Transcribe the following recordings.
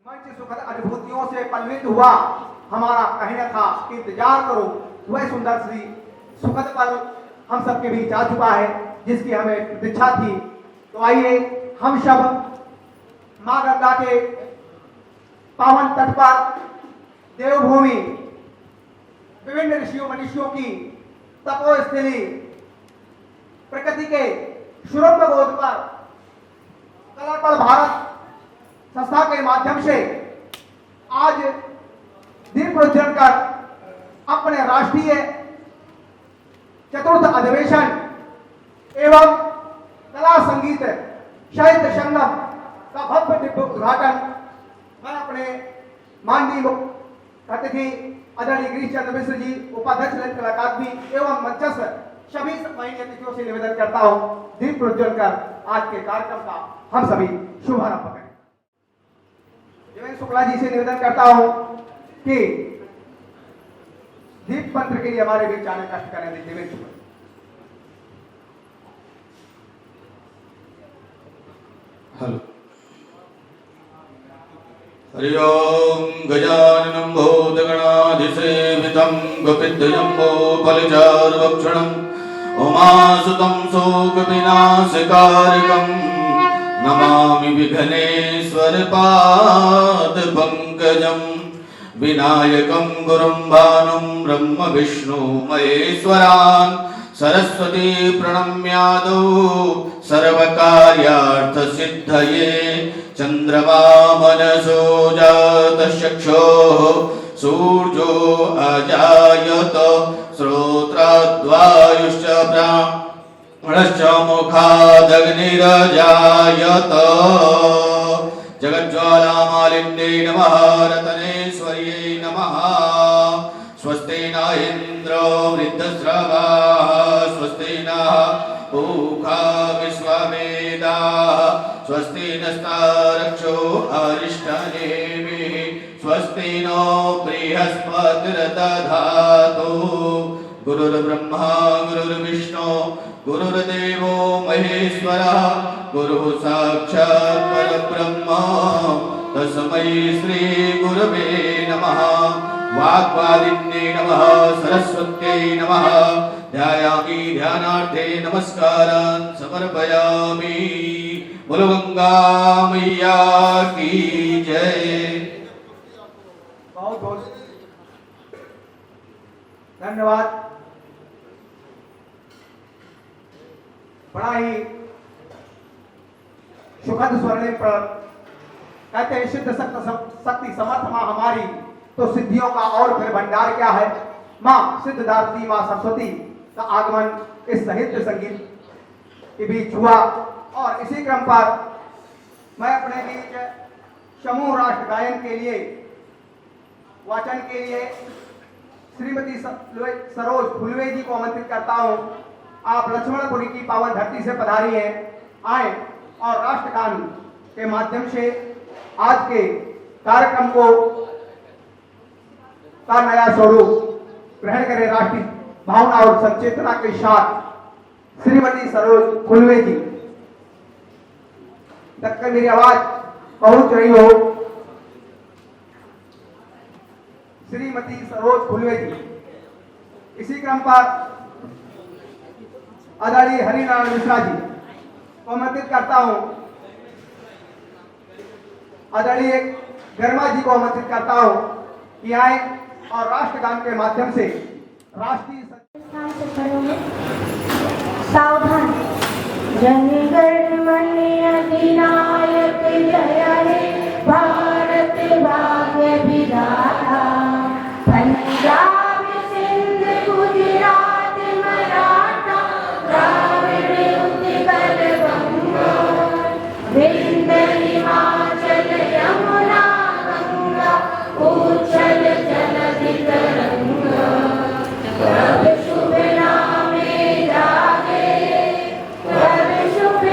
मंच सुखद अनुभूतियों से पल्लित हुआ हमारा कहना था कि इंतजार करो, वह सुंदर सी सुखद पल हम सबके बीच आ चुका है जिसकी हमें प्रतीक्षा थी। तो आइए हम सब मां गंगा के पावन तट पर देवभूमि विभिन्न ऋषियों मनुष्यों की तपोस्थली प्रकृति के सुरम्य बोध पर कलापड़ भारत संस्था के माध्यम से आज दीप प्रज्वलन कर अपने राष्ट्रीय चतुर्थ अधिवेशन एवं कला संगीत साहित्य संगम का भव्य दिव्य उद्घाटन मैं अपने माननीय अतिथि आदरणीय गिरीश चंद्र मिश्र जी, उपाध्यक्ष ललित कला अकादमी एवं मंचस्थ सभी माननीय अतिथियों से निवेदन करता हूं, दीप प्रज्वलन कर आज के कार्यक्रम का हम सभी शुभारंभ करें। देवेंद्र शुक्ला जी से निवेदन करता हूं कि दीप मंत्र के लिए हमारे बीच आने कष्ट करें। देवेंद्र शुक्ला हेलो। हरि ओम गजाननं भूतगणाधिसेवितं गोपितजम्बो फलचारुभक्षणं उमासुतं शोकविनाशकारकं नमामि विघ्नेश्वर पादपङ्कजं विनायकं गुरुं भानुं ब्रह्म विष्णु महेश्वरान् सरस्वती प्रणम्यादौ सर्वकार्यार्थसिद्धये चन्द्रमा मनसो जातचक्षुः सूर्यो अजायत श्रोत्रद्वायुश्च प्राणश्च मुखादग्निरजायत जगज्ज्वालामालिन्ये नमः रत्नेश्वर्यै नमः स्वस्ति न इन्द्रो वृद्धश्रवाः स्वस्ति नः पूषा विश्ववेदाः स्वस्ति नस्तारक्षो अरिष्टनेमिः स्वस्ति नो बृहस्पतिर्दधातु गुरुर्ब्रह्मा गुरुर्विष्णु गुरुर्देवो महेश्वरः गुरुः साक्षात् परब्रह्म तस्मै श्री गुरवे नमः। वाग्वादिन्ये नमः सरस्वत्यै नमः ध्यायामि ध्यानार्थे नमस्कारान् समर्पयामि। बोलो गंगा मैया की जय। बहुत बहुत धन्यवाद। बड़ा ही सुखद स्वर्णिम पर कहते हैं सिद्ध शक्ति समर्थ मां हमारी, तो सिद्धियों का और फिर भंडार क्या है। मां सिद्धदात्री मां सरस्वती का आगमन इस साहित्य संगीत के बीच हुआ और इसी क्रम पर मैं अपने बीच समूह राष्ट्र गायन के लिए वाचन के लिए श्रीमती सरोज फुलवे जी को आमंत्रित करता हूं। आप लक्ष्मणपुरी की पावन धरती से पधारी हैं, आए और राष्ट्रगान के माध्यम से आज के कार्यक्रम को का नया स्वरूप ग्रहण करें। राष्ट्रीय भावना और संचेतना के साथ श्रीमती सरोज फुलवे जी तक मेरी आवाज पहुंच रही हो। श्रीमती सरोज फुलवे जी। इसी क्रम पर आदरणीय हरिनारायण मिश्रा जी को आमंत्रित करता हूं। आदरणीय गर्मा जी को आमंत्रित करता हूं कि आए और राष्ट्रगान के माध्यम से राष्ट्रीय सावधान। जनगण मन अधिनायक जय हे भारत भाग्य विधाता। पंजाब सिंध गुजरात मराठा द्राविड़ उत्कल बंगा विंध्य हिमाचल यमुना गंगा उच्छल जलधि तरंगा। तब शुभ नामे जागे तब शुभ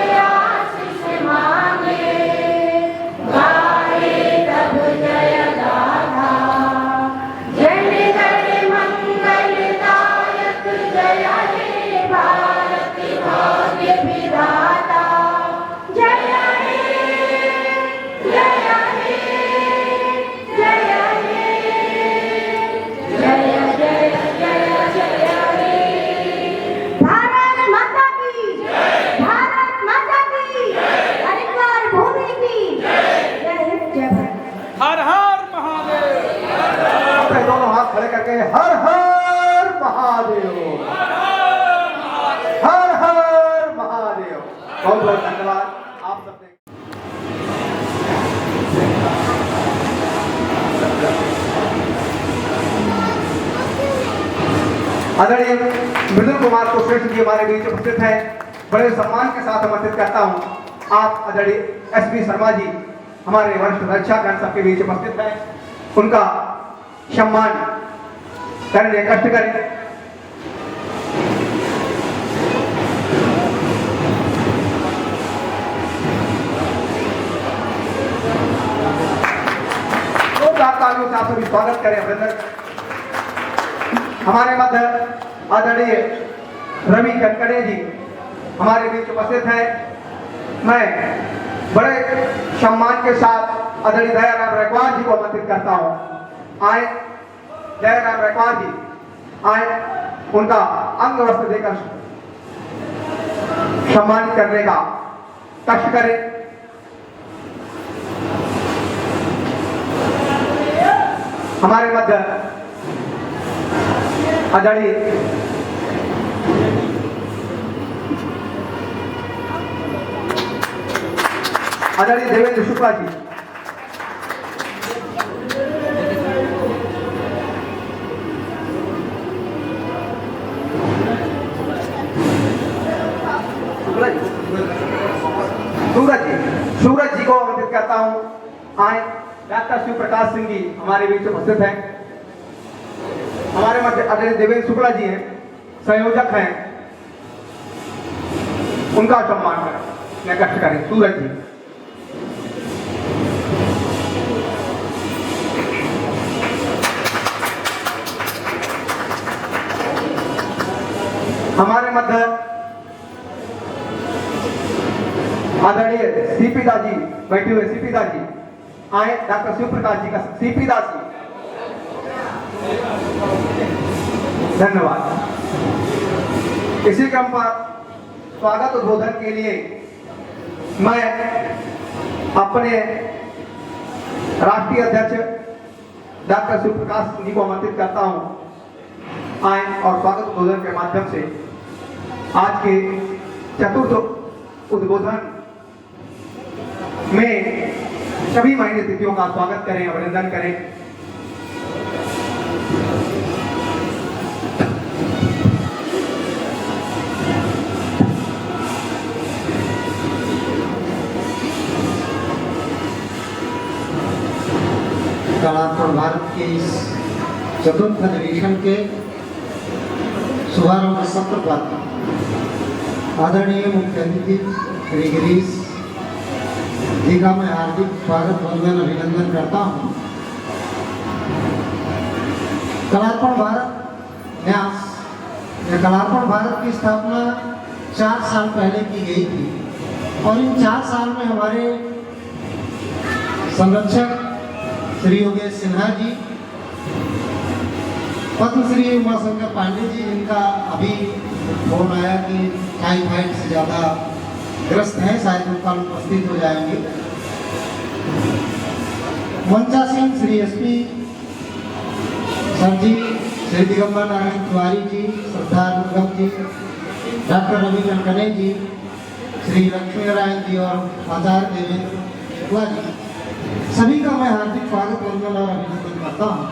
हर हर महादेव, हर हर महादेव। बहुत बहुत धन्यवाद आप सबने। आदरणीय मृदुल कुमार को श्रेष्ठ जी हमारे बीच उपस्थित हैं, बड़े सम्मान के साथ आमंत्रित करता हूं। आप आदरणीय एसपी शर्मा जी हमारे वरिष्ठ रक्षाकरण सबके बीच उपस्थित हैं, उनका सम्मान करने कष्ट करें। तालियों से आप सभी स्वागत करें, अभिनंदन। हमारे मध्य आदरणीय रवि कनकड़े जी हमारे बीच उपस्थित हैं। मैं बड़े सम्मान के साथ आदरणीय दयाराम रैकवार जी को आमंत्रित करता हूं। आए दयाराम रैकवार जी आए, उनका अंग वस्त्र देकर सम्मानित करने का कष्ट करें। हमारे मध्य आदरणीय देवेंद्र शुक्ला जी सूरज जी को आमंत्रित करता हूं। आए डॉक्टर शिव प्रकाश सिंह जी हमारे बीच उपस्थित हैं। हमारे मध्य आदरणीय देवेंद्र शुक्ला जी हैं, संयोजक हैं, उनका सम्मान करें, कष्ट करें। सूरज जी हमारे मध्य आदरणीय सीपी दास जी बैठे हुए, सीपी दास जी आए, डॉक्टर शिव प्रकाश जी का सीपी दास जी, धन्यवाद। इसी क्रम पर स्वागत उद्बोधन के लिए मैं अपने राष्ट्रीय अध्यक्ष डॉक्टर शिव प्रकाश जी को आमंत्रित करता हूं। आए और स्वागत उद्बोधन के माध्यम से आज के चतुर्थ उद्बोधन में सभी मान्य अतिथियों का स्वागत करें, अभिनंदन करें। कलात्मक भारत के इस चतुर्थ अधिवेशन के शुभारंभ सत्र पर आदरणीय मुख्य अतिथि श्री गिरीश जी का मैं हार्दिक स्वागत वंदन अभिनंदन करता हूँ। कलात्मक भारत न्यास या कलात्मक भारत की स्थापना 4 साल पहले की गई थी और इन 4 साल में हमारे संरक्षक श्री योगेश सिन्हा जी, पद्मश्री उमाशंकर पांडे जी, जिनका अभी फोन आया कि टाइफाइड से ज़्यादा ग्रस्त हैं, शायद वो कल उपस्थित हो जाएंगे। मंचा सिंह श्री एसपी सर जी, श्री दिगंबर नारायण तिवारी जी, श्रद्धा दुर्गम जी, डॉक्टर रवि कनकड़े जी, श्री लक्ष्मी नारायण जी और आचार्य देवेंद्र शुक्ला जी, सभी का मैं हार्दिक स्वागत वंदन और अभिनंदन करता हूँ।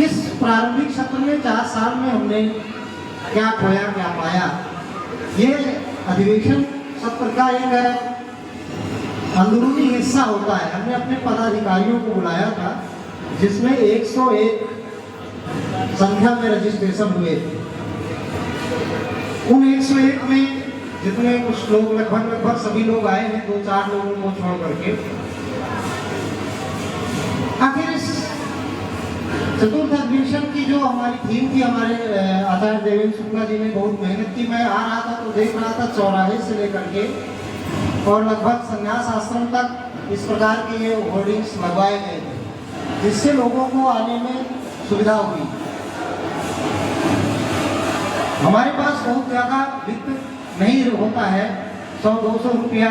इस प्रारंभिक सत्र में 4 साल में हमने क्या खोया क्या पाया, ये अधिवेशन सत्र का एक अंदरूनी हिस्सा होता है। हमने अपने पदाधिकारियों को बुलाया था, जिसमें 101 संख्या में रजिस्ट्रेशन हुए थे। उन 101 में जितने कुछ लोग लगभग सभी लोग आए हैं, 2-4 लोगों को छोड़ करके। आखिर इस चतुर्थ अधिवेशन की जो हमारी थीम थी, हमारे आचार्य देवेंद्र शुक्ला जी ने बहुत मेहनत की। मैं आ रहा था तो देख रहा था चौराहे से लेकर के और लगभग संन्यास आश्रम तक इस प्रकार के ये होर्डिंग्स लगवाए गए थे, जिससे लोगों को आने में सुविधा हुई। हमारे पास बहुत ज़्यादा वित्त नहीं होता है, 100-200 रुपया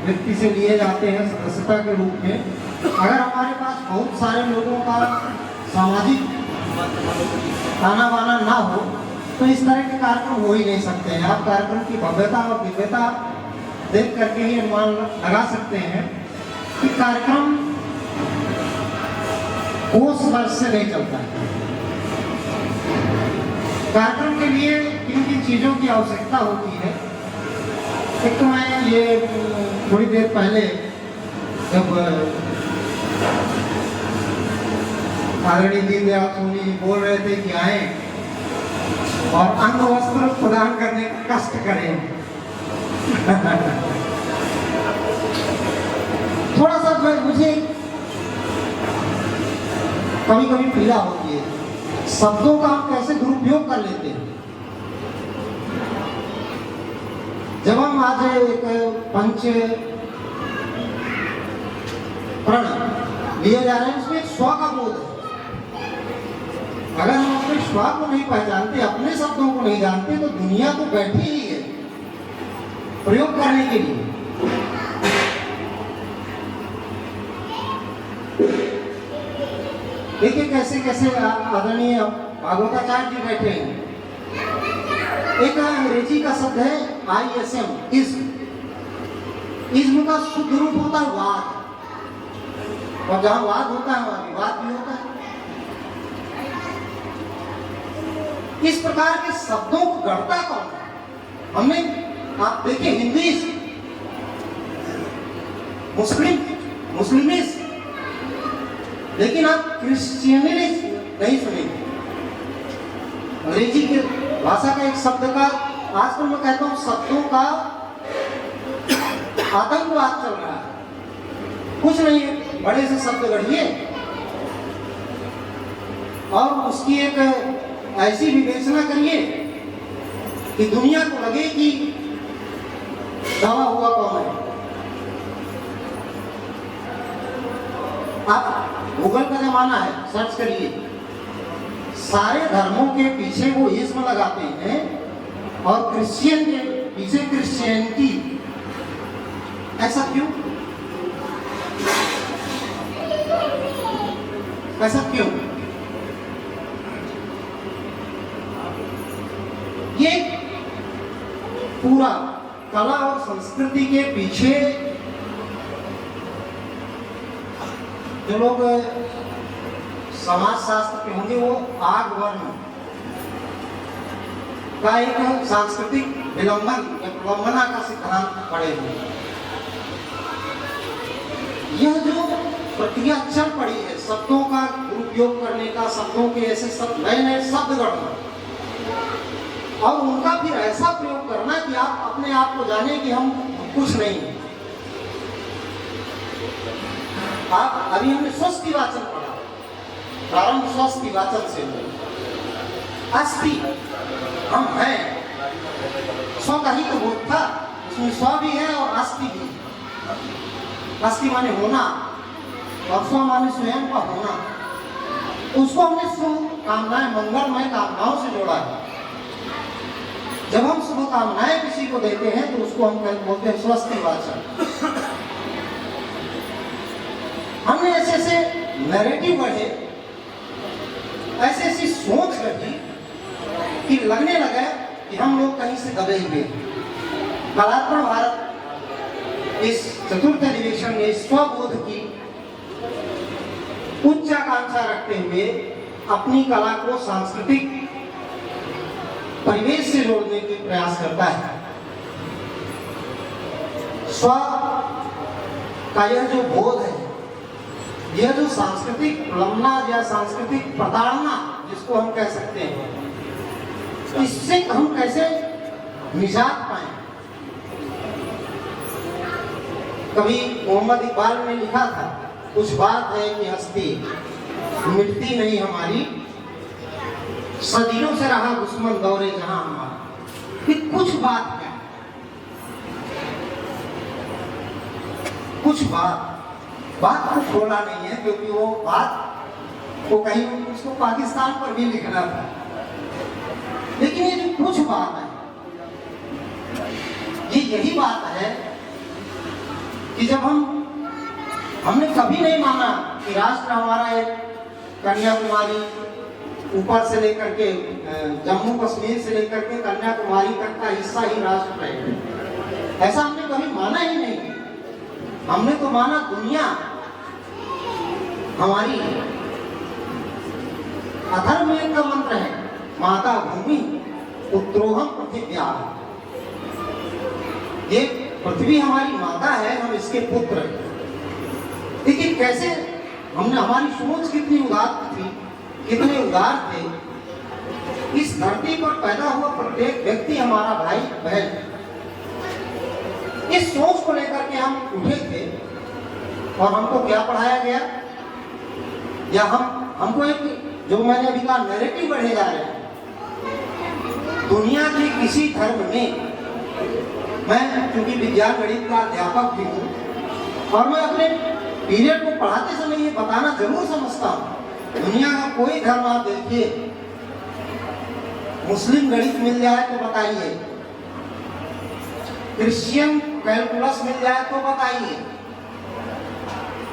व्यक्ति से लिए जाते हैं सदस्यता के रूप में। अगर हमारे पास बहुत सारे लोगों का सामाजिक ताना बाना ना हो तो इस तरह के कार्यक्रम हो ही नहीं सकते हैं। आप कार्यक्रम की भव्यता और दिव्यता देख करके ही अनुमान लगा सकते हैं कि कार्यक्रम कोस वर्ष से नहीं चलता है। कार्यक्रम के लिए किन किन चीज़ों की आवश्यकता होती है। एक तो मैं ये थोड़ी देर पहले जब आदरणीय दीनदयाल सोनी जी बोल रहे थे कि आए और अंग वस्त्र प्रदान करने का कष्ट करें थोड़ा सा मुझे कभी कभी पीड़ा होती है, शब्दों का हम कैसे दुरुपयोग कर लेते हैं। जब हम आज एक पंच प्रण लिए जा रहे हैं, उसमें एक स्व का बोध है। अगर हम अपने स्व को नहीं पहचानते, अपने शब्दों को नहीं जानते, तो दुनिया तो बैठी ही है प्रयोग करने के लिए। देखिए कैसे कैसे आदरणीय भागवताचार्य जी बैठे हैं। एक अंग्रेजी का शब्द है ISM, इज्म का शुद्ध रूप होता है वाद, और जहां वाद होता है वहां विवाद भी होता है। इस प्रकार के शब्दों को गढ़ता कौन है? हमने आप देखिए हिंदी, मुस्लिमिस, लेकिन आप क्रिश्चियनिस्ट नहीं सुनेंगे। अंग्रेजी की भाषा का एक शब्द का आजकल मैं कहता हूं शब्दों का आतंकवाद चल रहा है। कुछ नहीं, बड़े से शब्द गढ़िए और उसकी एक ऐसी विवेचना करिए कि दुनिया को लगे कि दवा हुआ कौन है। आप गूगल का जमाना है, सर्च करिए, सारे धर्मों के पीछे वो इस्म लगाते हैं और क्रिश्चियन के पीछे क्रिश्चियनिटी। ऐसा क्यों? ऐसा क्यों? ये पूरा कला और संस्कृति के पीछे जो लोग समाजशास्त्र के होंगे वो आग वर्ण का एक सांस्कृतिक विलंबन या प्रलंबना का सिद्धांत पड़े हुए। यह जो प्रक्रिया चल पड़ी है शब्दों का दुरुपयोग करने का, शब्दों के ऐसे शब्द नए नए शब्द गढ़ना और उनका फिर ऐसा प्रयोग करना कि आप अपने आप को जाने कि हम कुछ नहीं हैं। आप अभी हमने स्वस्ति वाचन पढ़ा, प्रारंभ स्वस्ति वाचन से अस्थि हम हैं, स्व का ही तो बोध था, उसमें स्व भी है और अस्थि भी। अस्थि माने होना और स्व माने स्वयं का होना। उसको हमने शुभ कामनाएं, मंगलमय कामनाओं से जोड़ा है। जब हम शुभ कामनाएं किसी को देते हैं तो उसको हम बोलते हैं स्वस्ति वाचन। हमने ऐसे ऐसे नैरेटिव बढ़े, ऐसी ऐसी सोच रही कि लगने लगा कि हम लोग कहीं से दबे हुए। कलात्मक भारत इस चतुर्थ अधिवेशन में स्वबोध की उच्च आकांक्षा रखते हुए अपनी कला को सांस्कृतिक परिवेश से जोड़ने के प्रयास करता है। स्व का यह जो बोध है, यह जो सांस्कृतिक प्रलंबना या सांस्कृतिक प्रताड़ना जिसको हम कह सकते हैं, इससे हम कैसे निजात पाए। कभी मोहम्मद इकबाल ने लिखा था, कुछ बात है कि हस्ती मिटती नहीं हमारी, सदियों से रहा दुश्मन दौरे जहां हमारा। कि कुछ बात क्या, कुछ बात को खोला नहीं है, क्योंकि वो बात को कहीं उसको पाकिस्तान पर भी लिखना था। लेकिन ये जो कुछ बात है, ये यही बात है कि जब हमने कभी नहीं माना कि राष्ट्र हमारा एक कन्याकुमारी ऊपर से लेकर के जम्मू कश्मीर से लेकर के कन्याकुमारी तक का हिस्सा ही राष्ट्र है। ऐसा हमने कभी माना ही नहीं। हमने तो माना दुनिया हमारी है। अथर्ववेद का मंत्र है, माता भूमि पुत्रोहम पृथिव्या। ये पृथ्वी हमारी माता है, हम इसके पुत्र हैं। लेकिन कैसे हमने, हमारी सोच कितनी उदार थी, कितने उदार थे। इस धरती पर पैदा हुआ प्रत्येक व्यक्ति हमारा भाई बहन। इस सोच को लेकर के हम उठे थे और हमको क्या पढ़ाया गया, या हमको एक, जो मैंने अभी कहा, नैरेटिव बढ़े जा रहे हैं। दुनिया के किसी धर्म में, मैं चूंकि विज्ञान गणित का अध्यापक भी हूँ और मैं अपने पीरियड को पढ़ाते समय ये बताना जरूर समझता हूँ, दुनिया का कोई धर्म आप देखिए, मुस्लिम गणित मिल जाए तो बताइए, क्रिश्चियन कैलकुलस मिल जाए तो बताइए,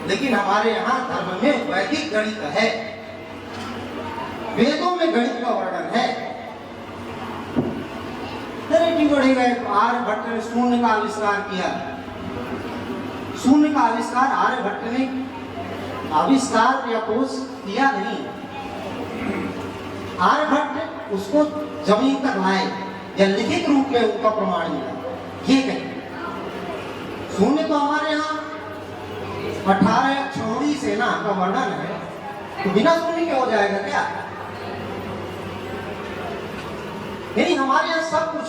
लेकिन हमारे यहाँ धर्म में वैदिक गणित है, वेदों में गणित का वर्णन है। बढ़े गए। आर्यभट्ट ने शून्य का आविष्कार किया। शून्य का आविष्कार आर्यभट्ट ने आविष्कार या खोज किया नहीं, आर्यभट्ट उसको जमीन तक लाए या लिखित रूप में उनका प्रमाण मिला। ये कहें शून्य तो हमारे यहाँ 18 अक्षौणी सेना का वर्णन है, तो बिना शून्य के हो जाएगा क्या? नहीं, हमारे यहाँ सब कुछ।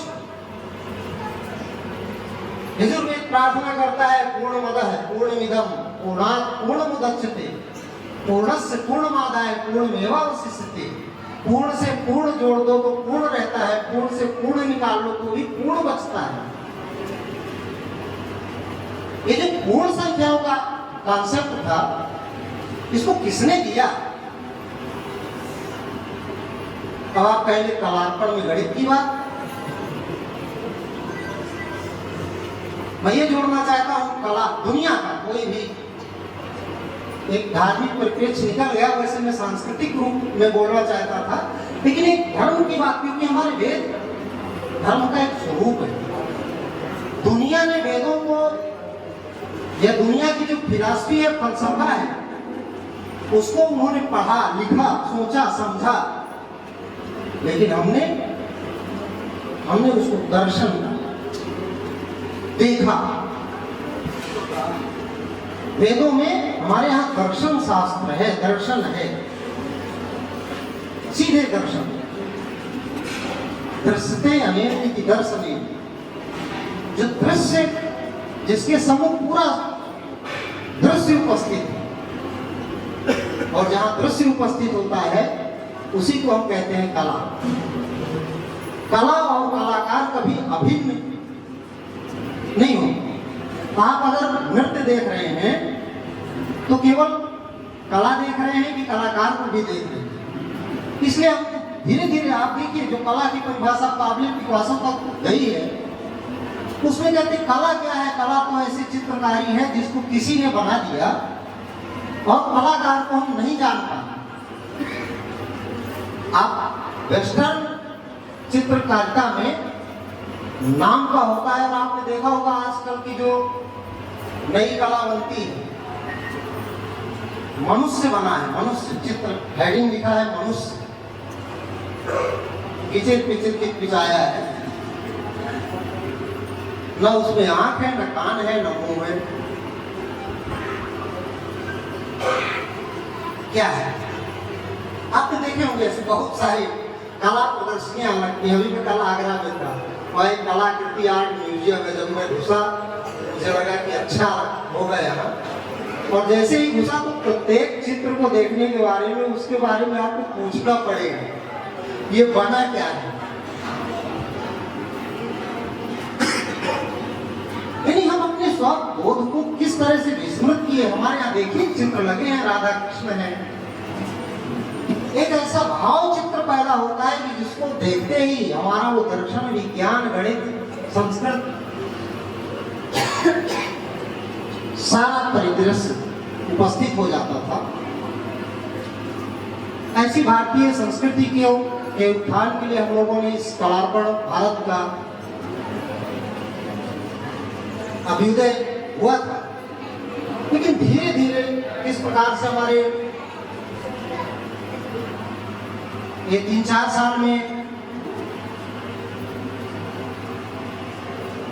यजुर्वेद प्रार्थना करता है पूर्णमदः पूर्णमिदं पूर्णात् पूर्णमुदच्यते पूर्णस्य पूर्णमादाय पूर्णमेवावशिष्यते। पूर्ण से पूर्ण जोड़ दो तो पूर्ण रहता है, पूर्ण से पूर्ण निकाल लो तो भी पूर्ण बचता है। ये जो पूर्ण संख्याओं का कॉन्सेप्ट था, इसको किसने दिया? अब आप कहेंगे कलार्पण में गणित की बात। मैं ये जोड़ना चाहता हूं, कला दुनिया का कोई भी एक धार्मिक परिप्रेक्ष्य निकल गया, वैसे मैं सांस्कृतिक रूप में बोलना चाहता था, लेकिन एक धर्म की बात, क्योंकि हमारे वेद धर्म का एक स्वरूप है। दुनिया ने वेदों को, या दुनिया की जो फिलॉसफी है, फलसफा है, उसको उन्होंने पढ़ा, लिखा, सोचा, समझा, लेकिन हमने उसको दर्शन देखा। वेदों में हमारे यहाँ दर्शन शास्त्र है, दर्शन है, सीधे दर्शन। दृश्यते अनेक दर्शने, जो दृश्य, जिसके सम्मुख पूरा दृश्य उपस्थित है, और जहां दृश्य उपस्थित होता है उसी को हम कहते हैं कला। कला और कलाकार कभी अभिन्न नहीं हो। आप अगर नृत्य देख रहे हैं तो केवल कला देख रहे हैं कि कलाकार को भी देख रहे हैं? इसलिए हम धीरे धीरे, आप देखिए, जो कला की परिभाषा पाब्लो पिकासो तक गई है, उसमें कहते कला क्या है? कला तो ऐसी चित्रकारी है जिसको किसी ने बना दिया और कलाकार को हम नहीं जान पाए। आप वेस्टर्न चित्रकारिता में नाम का होता है, और आपने देखा होगा आजकल की जो नई कला बनती है, मनुष्य बना है, मनुष्य चित्र, हेडिंग लिखा है मनुष्य, पीछे पिछाया है, न उसमें आंख है, न कान है, न मुंह है। क्या है? आपने देखे होंगे ऐसे बहुत सारी कला प्रदर्शनियां लगती हैं। अभी मैं कल आगरा में था, और एक कलाकृति आर्ट म्यूजियम है। जब मैं घुसा, मुझे लगा कि अच्छा हो गया, और जैसे ही घुसा तो प्रत्येक चित्र को देखने के बारे में, उसके बारे में आपको पूछना पड़ेगा, ये बना क्या है। यानी हम अपने स्वबोध को किस तरह से विस्मृत किए। हमारे यहाँ देखिए चित्र लगे हैं, राधा कृष्ण है, एक ऐसा भाव चित्र पैदा होता है कि जिसको देखते ही हमारा वो दर्शन, विज्ञान, गणित, संस्कृत, सारा परिदृश्य उपस्थित हो जाता था। ऐसी भारतीय संस्कृति के उत्थान के लिए हम लोगों ने इस कलार्पण भारत का अभ्युदय हुआ था। लेकिन धीरे धीरे इस प्रकार से हमारे ये 3-4 साल में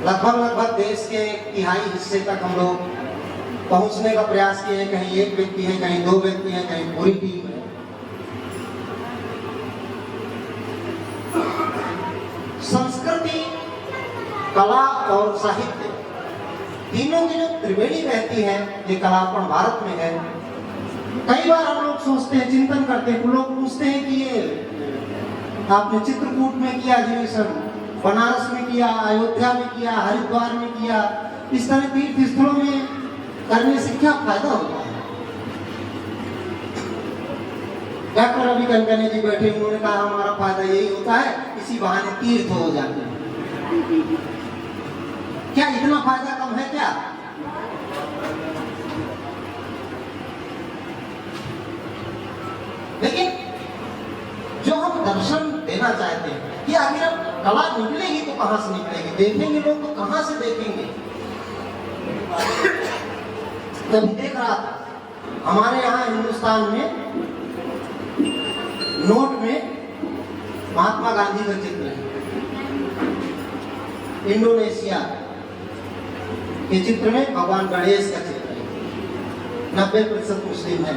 लगभग देश के 1/3 हिस्से तक हम लोग पहुंचने का प्रयास किए। कहीं एक व्यक्ति है, कहीं 2 व्यक्ति हैं, कहीं पूरी टीम है। संस्कृति, कला और साहित्य तीनों की जो त्रिवेणी रहती है, ये कलार्पण भारत में है। कई बार हम लोग सोचते हैं, चिंतन करते हैं, लोग पूछते हैं कि ये आपने चित्रकूट में किया अधिवेशन, बनारस में किया, अयोध्या में किया, हरिद्वार में किया, इस तरह तीर्थ स्थलों में करने से क्या फायदा होता है? डॉक्टर रवि कनकने जी बैठे, उन्होंने कहा हमारा फायदा यही होता है, इसी बहाने तीर्थ हो जाते हैं। क्या इतना फायदा कम है क्या? लेकिन जो हम दर्शन देना चाहते हैं कि आखिर अब कला निकलेगी तो कहां से निकलेगी, देखेंगे लोग तो कहां से देखेंगे। तभी देख रहा था हमारे यहाँ हिंदुस्तान में नोट में महात्मा गांधी का चित्र है, इंडोनेशिया के चित्र में भगवान गणेश का चित्र है, 90% मुस्लिम है।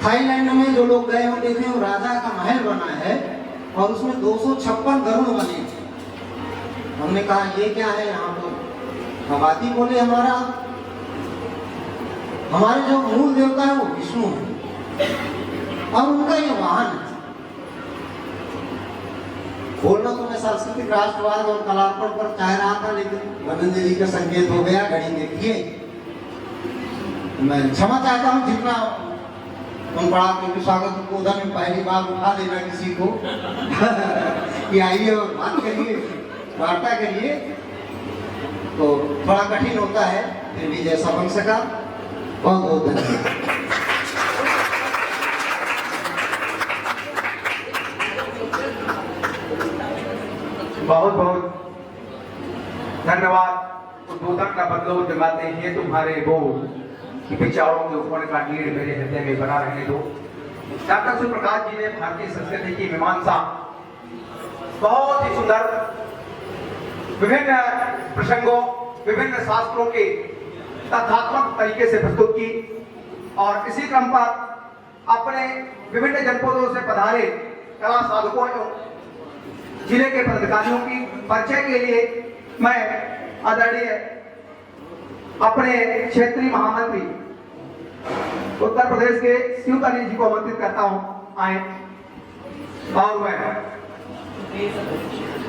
थाईलैंड में जो लोग गए हो देखे, वो राजा का महल बना है और उसमें 256 गरुड़ बने हैं। हमने कहा ये क्या है यहाँ तो आबादी बोले हमारे जो मूल देवता है वो विष्णु है और उनका ये वाहन है। बोलना तो मैं सांस्कृतिक राष्ट्रवाद और कलार्पण पर चाह रहा था, लेकिन धनंजय जी का संकेत हो गया। घड़ी देखिए, मैं क्षमा चाहता हूँ जितना उन पढ़ा, क्योंकि स्वागत उद्बोधन में पहली बार उठा देना किसी को कि आइए और बात करिए, वार्ता करिए, तो थोड़ा कठिन होता है, फिर भी जैसा बन सका। बहुत बहुत धन्यवाद। बहुत बहुत धन्यवाद। उद्बोधन का बदलाव जमाते हैं तुम्हारे बोल कि विचारों के ऊपर का नीड़ मेरे हृदय में बना रहने दो। डॉक्टर सुप्रकाश जी ने भारतीय संस्कृति की मीमांसा बहुत ही सुंदर विभिन्न प्रसंगों, विभिन्न शास्त्रों के तथ्यात्मक तरीके से प्रस्तुत की और इसी क्रम पर अपने विभिन्न जनपदों से पधारे कला साधकों एवं जिले के पदाधिकारियों की परिचय के लिए मैं आदरणीय अपने क्षेत्रीय महामंत्री उत्तर प्रदेश के शिवकानी जी को आमंत्रित करता हूं, आए। और मैं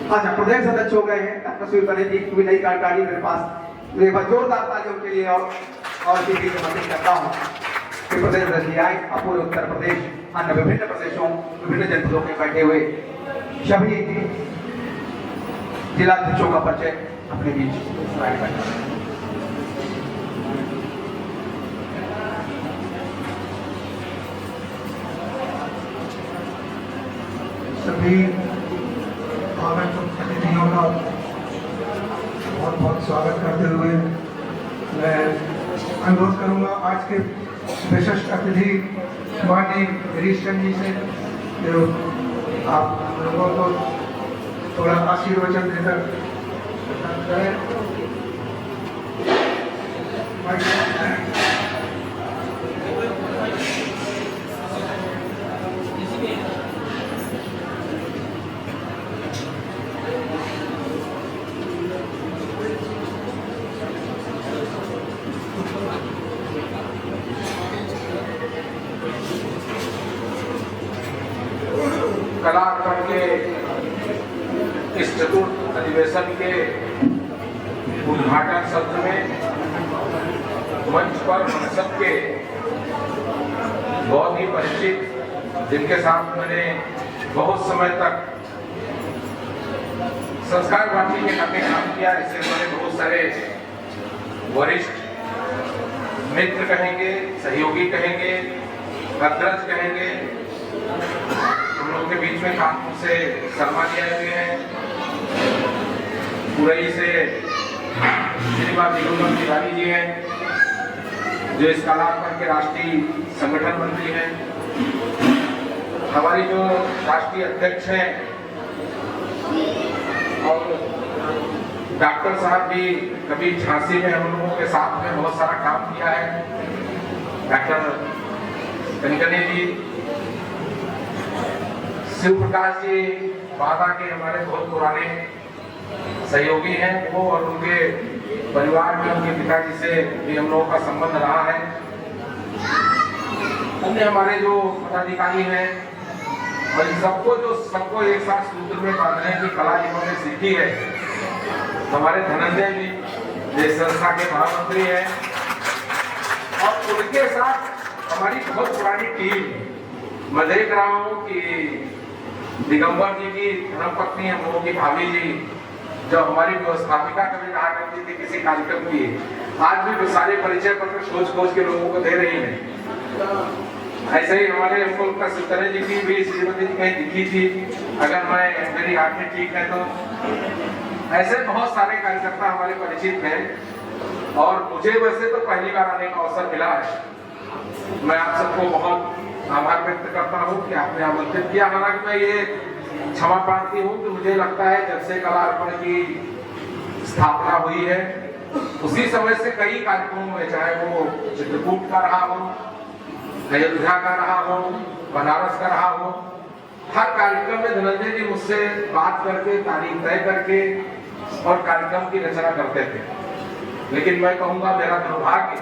अच्छा प्रदेश अध्यक्ष हो गए हैं डॉक्टर शिवकानी जी की नई कार्यकारिणी मेरे पास, जोरदार तालियों के लिए और जी की आमंत्रित करता हूं कि प्रदेश अध्यक्ष आए। पूरे उत्तर प्रदेश, अन्य विभिन्न प्रदेशों, विभिन्न जनपदों के बैठे हुए सभी जिलाध्यक्षों का परिचय अपने बीच सभी आगंतुक अतिथियों का बहुत बहुत स्वागत करते हुए मैं अनुरोध करूंगा आज के विशिष्ट अतिथि माननीय गिरीश चंद जी से जो आप लोगों को थोड़ा आशीर्वचन देकर करें। कलार्पण के इस चतुर्थ अधिवेशन के उद्घाटन सत्र में मंच पर हम सबके बहुत ही परिचित, जिनके साथ मैंने बहुत समय तक संस्कार वाटी के नाते काम किया, इससे मैंने बहुत सारे वरिष्ठ मित्र कहेंगे, सहयोगी कहेंगे, अग्रज कहेंगे। हम लोग के बीच में कानपुर से शर्मा जी आए हुए हैं, पुरई से श्रीमान दिगंबर तिवारी जी हैं, जो इस कलाकार के राष्ट्रीय संगठन मंत्री हैं। हमारी जो राष्ट्रीय अध्यक्ष हैं और डॉक्टर साहब भी कभी झांसी में हम लोगों के साथ में बहुत सारा काम किया है, डॉक्टर कनकने जी। शिव प्रकाश जी बाबा के हमारे बहुत पुराने सहयोगी हैं, वो और उनके परिवार में उनके पिताजी से भी हम लोगों का संबंध रहा है। अन्य हमारे जो पदाधिकारी हैं और इन सबको एक साथ सूत्र में बांधने की कला इन्होंने सीखी है। हमारे धनंजय जी देश संस्था के महामंत्री हैं और उनके साथ हमारी बहुत पुरानी टीम। मैं देख रहा हूँ कि दिगंबर जी की धर्मपत्नी हम लोगों की भाभी जी, जो हमारी व्यवस्थापिका कभी कहा करती थी किसी कार्यक्रम की, आज भी सारे परिचय पत्र खोज के लोगों को दे रही है। ऐसे ही हमारे उनका सुतरे जी की भी श्रीमती जी कहीं दिखी थी, अगर मेरी आंखें ठीक है तो। ऐसे बहुत सारे कार्यकर्ता हमारे परिचित हैं और मुझे वैसे तो पहली बार आने का अवसर मिला है। मैं आप सबको बहुत आभार व्यक्त करता हूँ कि आपने आमंत्रित किया। हालांकि मैं ये क्षमा प्रार्थी हूँ कि मुझे लगता है जब से कला अर्पण की स्थापना हुई है उसी समय से कई कार्यक्रमों में, चाहे वो चित्रकूट का रहा हो, अयोध्या का रहा हो, बनारस का रहा हो, हर कार्यक्रम में धनंजय जी मुझसे बात करके, तारीख तय करके और कार्यक्रम की रचना करते थे। लेकिन मैं कहूँगा मेरा दुर्भाग्य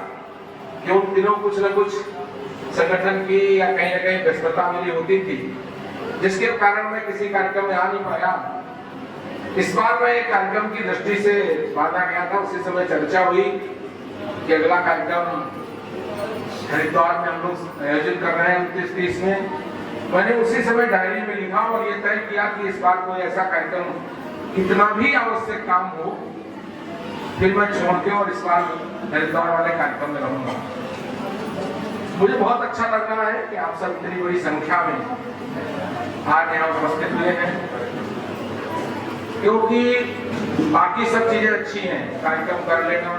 कि उन दिनों कुछ न कुछ संगठन की या कहीं न कहीं व्यस्तता मेरी होती थी, जिसके कारण मैं किसी कार्यक्रम में आ नहीं पाया। इस बार मैं एक कार्यक्रम की दृष्टि से बांधा गया था, उसी समय चर्चा हुई कि अगला कार्यक्रम हरिद्वार में हम लोग आयोजित कर रहे हैं 29-30 में। मैंने उसी समय डायरी में लिखा और ये तय किया कि इस बार कोई ऐसा कार्यक्रम कितना भी आवश्यक काम हो फिर मैं छोड़ के और इस बार हरिद्वार वाले कार्यक्रम में रहूंगा। मुझे बहुत अच्छा लग रहा है कि आप सब इतनी बड़ी संख्या में आज यहाँ उपस्थित हुए हैं, क्योंकि बाकी सब चीजें अच्छी हैं, कार्यक्रम कर लेना,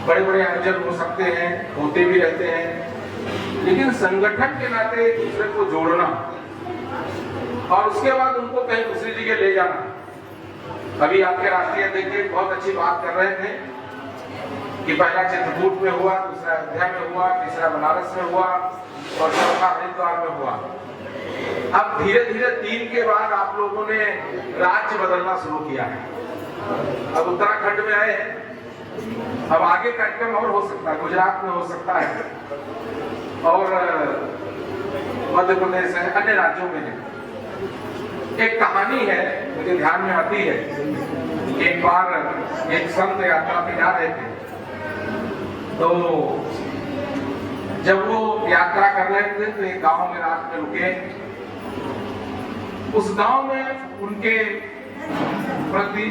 बड़े बड़े आयोजन हो सकते हैं, होते भी रहते हैं, लेकिन संगठन के नाते एक दूसरे को जोड़ना और उसके बाद उनको कहीं दूसरी जगह ले जाना। अभी आपके राष्ट्रीय अध्यक्ष बहुत अच्छी बात कर रहे थे कि पहला चित्रकूट में हुआ, दूसरा अयोध्या में हुआ, तीसरा बनारस में हुआ और चौथा हरिद्वार में हुआ। अब धीरे धीरे 3 के बाद आप लोगों ने राज्य बदलना शुरू किया है। अब उत्तराखंड में आए हैं, अब आगे कार्यक्रम और हो सकता है, गुजरात में हो सकता है और मध्य प्रदेश है, अन्य राज्यों में है। एक कहानी है मुझे ध्यान में आती है। एक बार एक संत यात्रा पे जा रहे थे, तो जब वो यात्रा कर रहे थे तो एक गांव में रात में रुके। उस गांव में उनके प्रति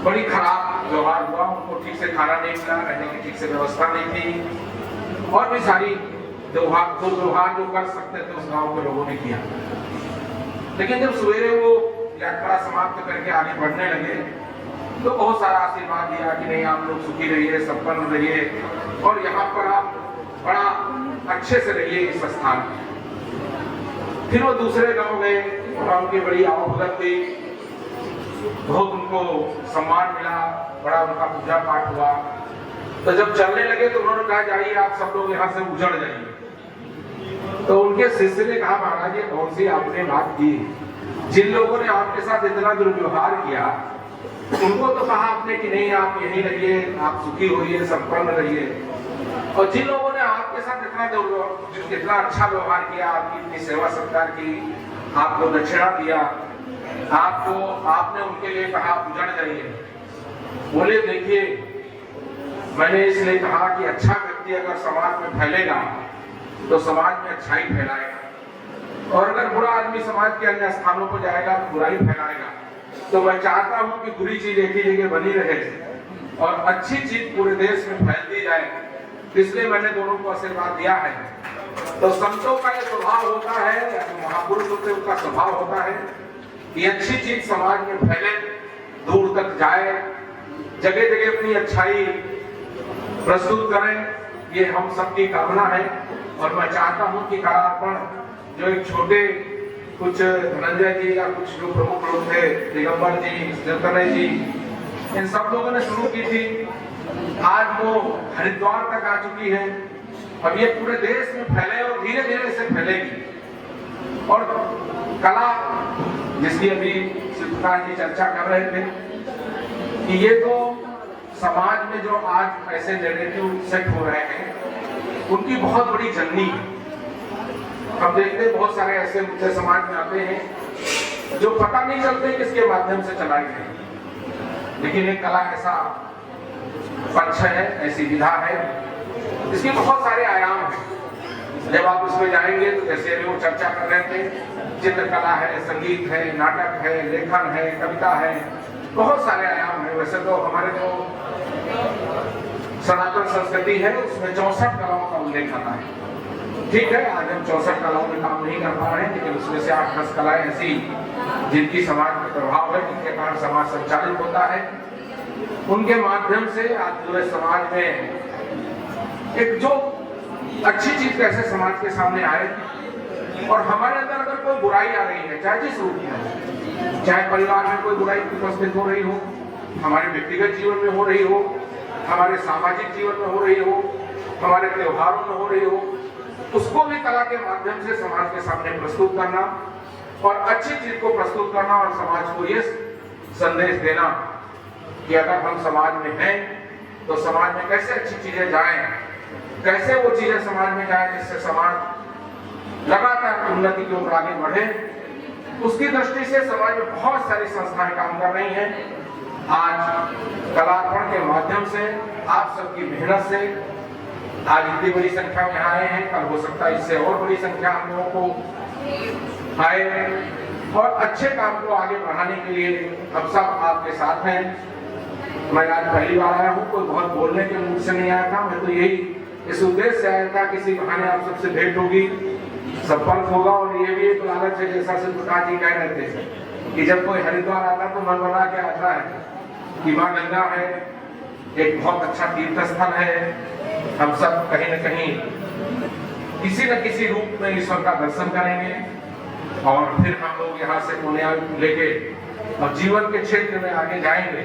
बड़ी खराब व्यवहार हुआ, उनको ठीक से खाना नहीं मिला, रहने की ठीक से व्यवस्था नहीं थी और भी सारी दुर्व्यवहार जो कर सकते थे उस गांव के लोगों ने किया। लेकिन जब सवेरे वो यात्रा समाप्त करके आगे बढ़ने लगे तो बहुत सारा आशीर्वाद दिया कि नहीं आप लोग सुखी रहिए, संपन्न रहिए और यहाँ पर आप बड़ा अच्छे से रहिए इस स्थान में। फिर वो दूसरे गांव गए, वहां उनकी बड़ी आवभगत हुई, बहुत उनको सम्मान मिला, बड़ा उनका पूजा पाठ हुआ। तो जब चलने लगे तो उन्होंने कहा जाइए आप सब लोग यहाँ से उजड़ जाइए। तो उनके शिष्य ने कहा महाराज ये कौन सी आपने बात की, जिन लोगों ने आपके साथ इतना दुर्व्यवहार किया उनको तो कहा आपने कि नहीं आप यहीं रहिए, आप सुखी होइए, संपन्न रहिए, और जिन लोगों ने आपके साथ इतना अच्छा व्यवहार किया, आपकी इतनी सेवा सत्कार की, आपको दक्षिणा दिया, आपने उनके लिए कहा उजड़ जाइए। बोले देखिए मैंने इसलिए कहा कि अच्छा व्यक्ति अगर समाज में फैलेगा तो समाज में अच्छाई फैलाएगा और अगर बुरा आदमी समाज के अन्य स्थानों पर जाएगा तो बुराई फैलाएगा। तो मैं चाहता हूं कि बुरी चीज एक ही जगह बनी रहे और अच्छी चीज पूरे देश में फैलती जाए। इसलिए मैंने दोनों को आशीर्वाद दिया है। तो संतों का ये स्वभाव होता है, या तो महापुरुष होते हैं उनका स्वभाव होता है कि अच्छी चीज समाज में फैले, दूर तक जाए, जगह जगह अपनी अच्छाई प्रस्तुत करें, ये हम सबकी कामना है। और मैं चाहता हूं कि कलार्पण जो एक छोटे कुछ धनंजय जी या कुछ जो प्रमुख लोग थे, दिगंबर जी, जतनय जी, इन सब लोगों ने शुरू की थी, आज वो हरिद्वार तक आ चुकी है। अब ये पूरे देश में फैले और धीरे धीरे इसे फैलेगी। और कला जिसकी अभी शिवप्रकाश जी चर्चा कर रहे थे कि ये तो समाज में जो आज ऐसे नैरेटिव सेट हो रहे हैं उनकी बहुत बड़ी जननी है। हम देखते हैं बहुत सारे ऐसे मुद्दे समाज में आते हैं जो पता नहीं चलते किसके माध्यम से चलाए गए, लेकिन एक कला ऐसा पक्ष है, ऐसी विधा है, इसके बहुत सारे आयाम हैं। जब आप उसमें जाएंगे तो जैसे अभी वो चर्चा कर रहे थे, चित्रकला है, संगीत है, नाटक है, लेखन है, कविता है, बहुत सारे आयाम हैं। वैसे तो हमारे जो सनातन संस्कृति है उसमें 64 कलाओं का उल्लेख आता है। ठीक है, आज हम 64 कलाओं में काम नहीं कर पा रहे हैं, लेकिन उसमें से 8-10 कलाएं ऐसी जिनकी समाज पर प्रभाव है, जिनके कारण समाज संचालित होता है, उनके माध्यम से आज पूरे समाज में एक जो अच्छी चीज कैसे समाज के सामने आए। और हमारे अंदर अगर कोई बुराई आ रही है, चाहे जिस रूप में, चाहे परिवार में कोई बुराई उपस्थित हो रही हो, हमारे व्यक्तिगत जीवन में हो रही हो, हमारे सामाजिक जीवन में हो रही हो, हमारे त्योहारों में हो रही हो, उसको भी कला के माध्यम से समाज के सामने प्रस्तुत करना और अच्छी चीज को प्रस्तुत करना और समाज को ये संदेश देना कि अगर हम समाज में हैं तो समाज में कैसे अच्छी चीजें जाएं, कैसे वो चीजें समाज में जाएं जिससे समाज लगातार उन्नति की ओर आगे बढ़े। उसकी दृष्टि से समाज में बहुत सारी संस्थाएं काम कर रही हैं। आज कलार्पण के माध्यम से, आप सबकी मेहनत से आज इतनी बड़ी संख्या में आए हैं, कल हो सकता है इससे और बड़ी संख्या हम लोगों को आए, और अच्छे काम को आगे बढ़ाने के लिए हम सब आपके साथ हैं। मैं आज पहली बार आया हूँ, कोई बहुत बोलने के मूड से नहीं आया था, मैं तो यही इस उद्देश्य से आया था, किसी बहाने आप सबसे भेंट होगी, संपर्क होगा। और ये भी एक लालच है, जैसा शिवप्रकाश जी कह रहे थे कि जब कोई हरिद्वार आता तो मन बना के आता है कि माँ गंगा है, एक बहुत अच्छा तीर्थ स्थल है, हम सब कहीं न कहीं किसी न किसी रूप में ईश्वर का दर्शन करेंगे और फिर हम लोग यहाँ से पुण्य लेके और जीवन के क्षेत्र में आगे जाएंगे।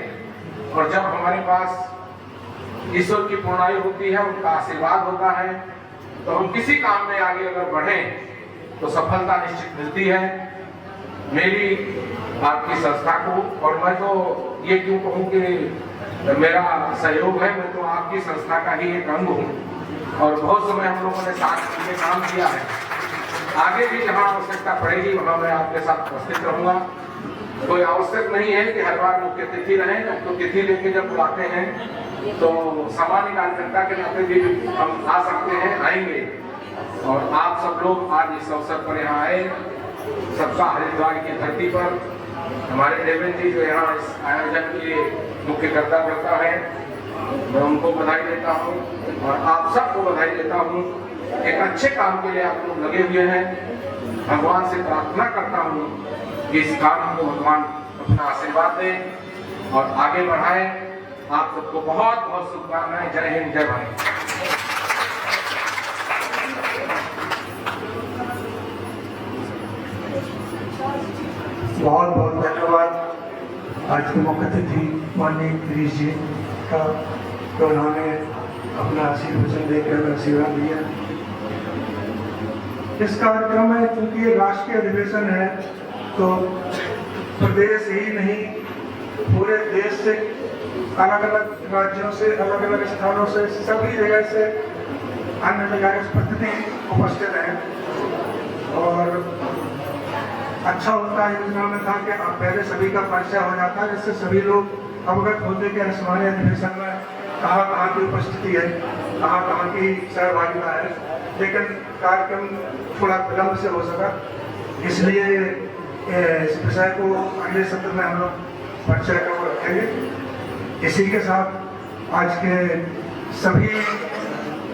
और जब हमारे पास ईश्वर की पूर्णाई होती है, उनका आशीर्वाद होता है, तो हम किसी काम में आगे अगर बढ़ें तो सफलता निश्चित मिलती है। मेरी आपकी संस्था को, और मैं तो ये क्यों कहूँ कि मेरा सहयोग है, मैं तो आपकी संस्था का ही एक अंग हूँ और बहुत समय हम लोगों ने साथ मिलकर काम किया है। आगे भी जहाँ आवश्यकता पड़ेगी वहाँ मैं आपके साथ उपस्थित रहूँगा। कोई आवश्यक नहीं है कि हर बार मुख्य तिथि रहे, तो तिथि लेके जब बुलाते हैं तो सामान्य कार्यकर्ता के नाते भी हम आ सकते हैं, आएंगे। और आप सब लोग आज इस अवसर पर यहाँ आए, सबका हरिद्वार की धरती पर, हमारे देवेंद्र जी जो यहाँ इस आयोजन के मुख्य करता है, मैं उनको बधाई देता हूँ और आप सबको बधाई देता हूँ। एक अच्छे काम के लिए आप लोग लगे हुए हैं। भगवान से प्रार्थना करता हूँ कि इस काम को भगवान अपना आशीर्वाद दें और आगे बढ़ाएं। आप सबको बहुत बहुत शुभकामनाएं। जय हिंद, जय भारत। बहुत बहुत धन्यवाद आज के मुख्य अतिथि माननीय गिरीश जी का, तो उन्होंने अपना आशीर्वचन देकर आशीर्वाद दिया। इस कार्यक्रम में चूंकि ये राष्ट्रीय अधिवेशन है तो प्रदेश ही नहीं पूरे देश से, अलग अलग राज्यों से, अलग अलग स्थानों से, सभी जगह से अन्य जगह के प्रतिनिधि उपस्थित हैं। और अच्छा होता है योजना में था कि पहले सभी का परिचय हो जाता है, जिससे सभी लोग अवगत होते कि हमारे अधिवेशन में कहाँ की उपस्थिति है, कहाँ की सहभागिता है। लेकिन कार्यक्रम थोड़ा विलंब से हो सका, इसलिए इस विषय को अगले सत्र में हम लोग परिचय को रखेंगे। इसी के साथ आज के सभी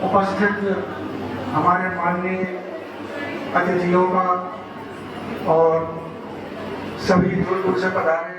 उपस्थित हमारे माननीय अतिथियों का और सभी दूर दूर से पधारे